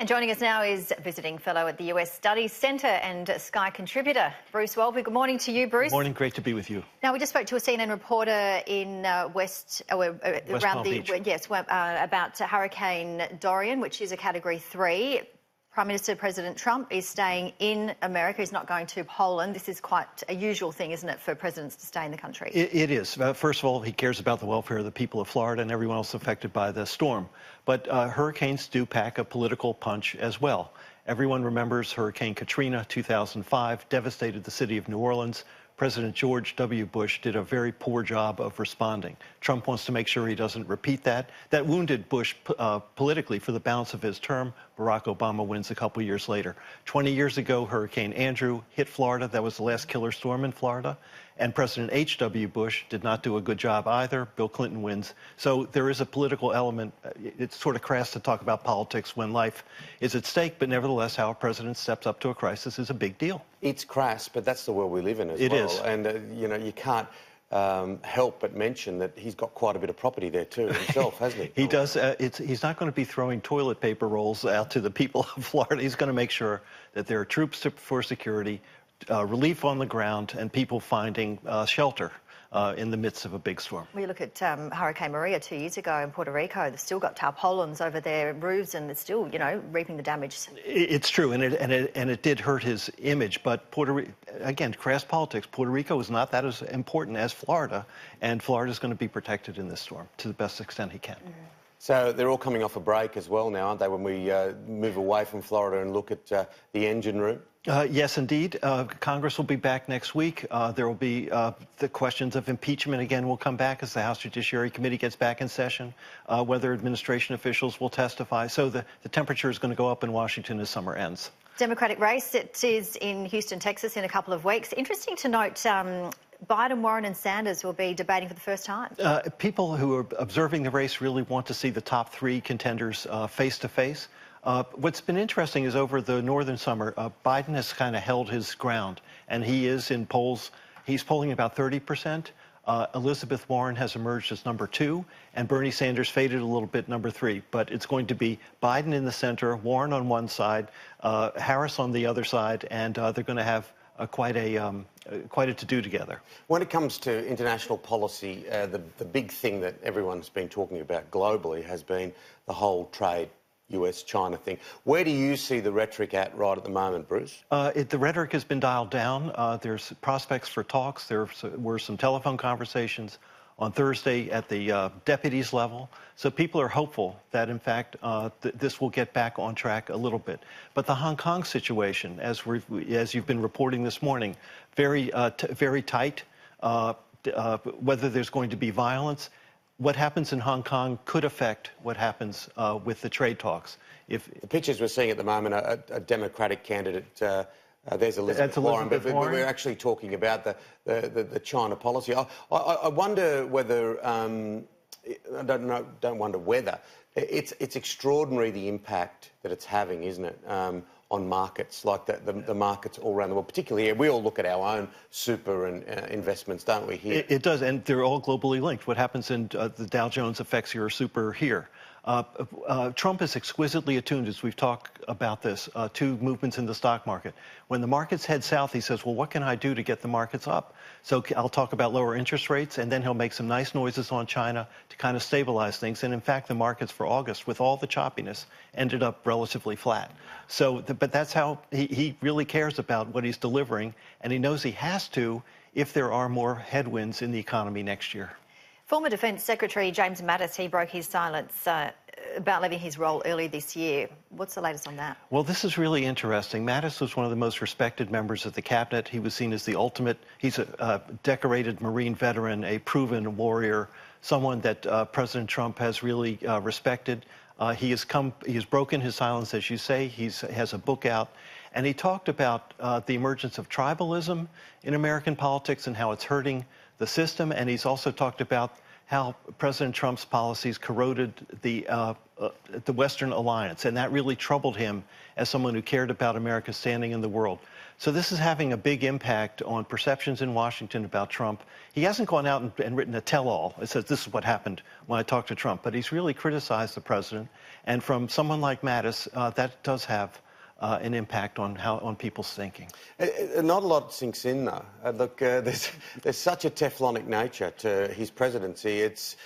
And joining us now is visiting fellow at the US Studies Centre and Sky contributor, Bruce Wolpe. Good morning to you, Bruce. Good morning, great to be with you. Now, we just spoke to a CNN reporter in West Palm Beach. About Hurricane Dorian, which is a Category 3. Prime Minister President Trump is staying in America. He's not going to Poland. This is quite a usual thing, isn't it, for presidents to stay in the country? It is. First of all, he cares about the welfare of the people of Florida and everyone else affected by the storm. But hurricanes do pack a political punch as well. Everyone remembers Hurricane Katrina, 2005, devastated the city of New Orleans. President George W. Bush did a very poor job of responding. Trump wants to make sure he doesn't repeat that. That wounded Bush politically for the balance of his term. Barack Obama wins a couple years later. 20 years ago, Hurricane Andrew hit Florida. That was the last killer storm in Florida. And President H.W. Bush did not do a good job either. Bill Clinton wins. So there is a political element. It's sort of crass to talk about politics when life is at stake, but nevertheless, how a president steps up to a crisis is a big deal. It's crass, but that's the world we live in as well. It is. And, you know, you can't help but mention that he's got quite a bit of property there too himself, hasn't he? He does. He's not going to be throwing toilet paper rolls out to the people of Florida. He's going to make sure that there are troops for security, relief on the ground, and people finding shelter in the midst of a big storm. We look at Hurricane Maria 2 years ago in Puerto Rico. They've still got tarpaulins over their roofs, and they're still, you know, reaping the damage. It's true, and it did hurt his image. But again, crass politics. Puerto Rico is not that as important as Florida, and Florida is going to be protected in this storm to the best extent he can. So they're all coming off a break as well now, aren't they, when we move away from Florida and look at the engine room? Yes, indeed. Congress will be back next week. There will be the questions of impeachment again will come back as the House Judiciary Committee gets back in session, whether administration officials will testify. So the temperature is going to go up in Washington as summer ends. Democratic race, it is in Houston, Texas in a couple of weeks. Interesting to note, Biden, Warren and Sanders will be debating for the first time. People who are observing the race really want to see the top three contenders face to face. What's been interesting is over the northern summer, Biden has kind of held his ground, and he is in polls. He's polling about 30%. Elizabeth Warren has emerged as number 2, and Bernie Sanders faded a little bit, number 3. But it's going to be Biden in the center, Warren on one side, Harris on the other side, and they're going to have quite a to-do together. When it comes to international policy, the big thing that everyone's been talking about globally has been the whole trade US-China thing. Where do you see the rhetoric at right at the moment, Bruce? The rhetoric has been dialed down. There's prospects for talks. There were some telephone conversations on Thursday at the deputies level. So people are hopeful that, in fact, this will get back on track a little bit. But the Hong Kong situation, as you've been reporting this morning, very tight. Whether there's going to be violence, what happens in Hong Kong could affect what happens with the trade talks. If the pictures we're seeing at the moment, a Democratic candidate, there's Elizabeth Warren, but we're actually talking about the China policy. I wonder whether, I don't wonder whether, it's extraordinary the impact that it's having, isn't it, on markets like the markets all around the world, particularly here. We all look at our own super and investments, don't we, here? It does, and they're all globally linked. What happens in the Dow Jones affects your super here. Trump is exquisitely attuned, as we've talked about this, to movements in the stock market. When the markets head south, he says, well, what can I do to get the markets up? So I'll talk about lower interest rates, and then he'll make some nice noises on China to kind of stabilize things. And in fact, the markets for August, with all the choppiness, ended up relatively flat. So, but that's how he really cares about what he's delivering, and he knows he has to if there are more headwinds in the economy next year. Former Defence Secretary James Mattis, he broke his silence about leaving his role early this year. What's the latest on that? Well, this is really interesting. Mattis was one of the most respected members of the cabinet. He was seen as the ultimate. He's a decorated Marine veteran, a proven warrior, someone that President Trump has really respected. He has broken his silence, as you say. He has a book out, and he talked about the emergence of tribalism in American politics and how it's hurting the system. And he's also talked about how President Trump's policies corroded the Western alliance, and that really troubled him as someone who cared about America's standing in the world. So this is having a big impact on perceptions in Washington about Trump. He hasn't gone out and written a tell-all. It says, this is what happened when I talked to Trump. But he's really criticized the president. And from someone like Mattis, that does have an impact on people's thinking. Not a lot sinks in, though. Look, there's such a Teflonic nature to his presidency. It's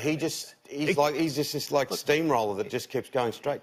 he's just this steamroller that just keeps going straight.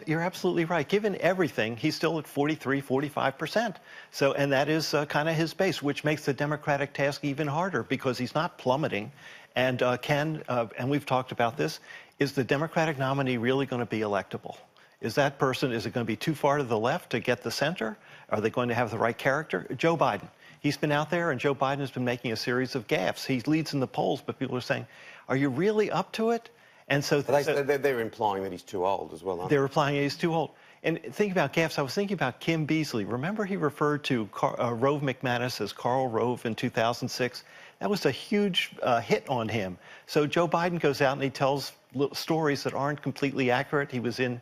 You're absolutely right. Given everything, he's still at 43, 45%. So, and that is kind of his base, which makes the Democratic task even harder because he's not plummeting. And and we've talked about this, is the Democratic nominee really going to be electable? Is it going to be too far to the left to get the center? Are they going to have the right character? Joe Biden. He's been out there, and Joe Biden has been making a series of gaffes. He leads in the polls, but people are saying, are you really up to it? And so they're implying that he's too old as well, aren't they? They're implying he's too old. And thinking about gaffes, I was thinking about Kim Beazley. Remember he referred to Rove McManus as Karl Rove in 2006? That was a huge hit on him. So Joe Biden goes out and he tells stories that aren't completely accurate. He was in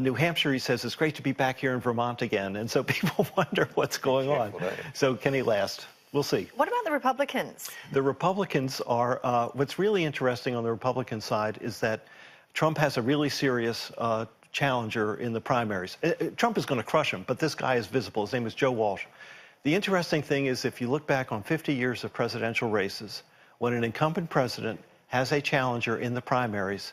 New Hampshire. He says, it's great to be back here in Vermont again. And so people wonder what's going on. So can he last? We'll see. What about the Republicans? The Republicans are, what's really interesting on the Republican side is that Trump has a really serious challenger in the primaries. Trump is going to crush him, but this guy is visible. His name is Joe Walsh. The interesting thing is if you look back on 50 years of presidential races, when an incumbent president has a challenger in the primaries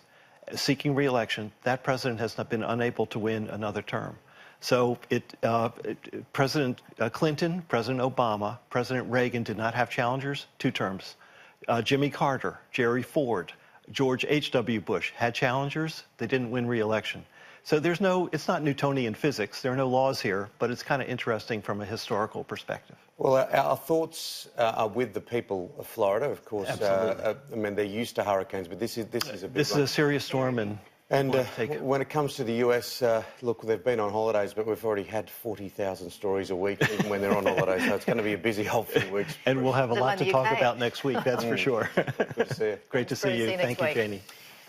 seeking re-election, that president has not been unable to win another term. So President Clinton, President Obama, President Reagan did not have challengers, 2 terms. Jimmy Carter, Jerry Ford, George H.W. Bush had challengers. They didn't win re-election. So it's not Newtonian physics. There are no laws here, but it's kind of interesting from a historical perspective. Well, our thoughts are with the people of Florida, of course. Absolutely. I mean, they're used to hurricanes, but this is a big one. This is a serious storm, and when it comes to the US, look, they've been on holidays, but we've already had 40,000 stories a week, even when they're on holidays. So it's going to be a busy whole few weeks. And we'll have a lot to talk about next week, that's for sure. Good to see you. Great to see you. Thank you, Janie.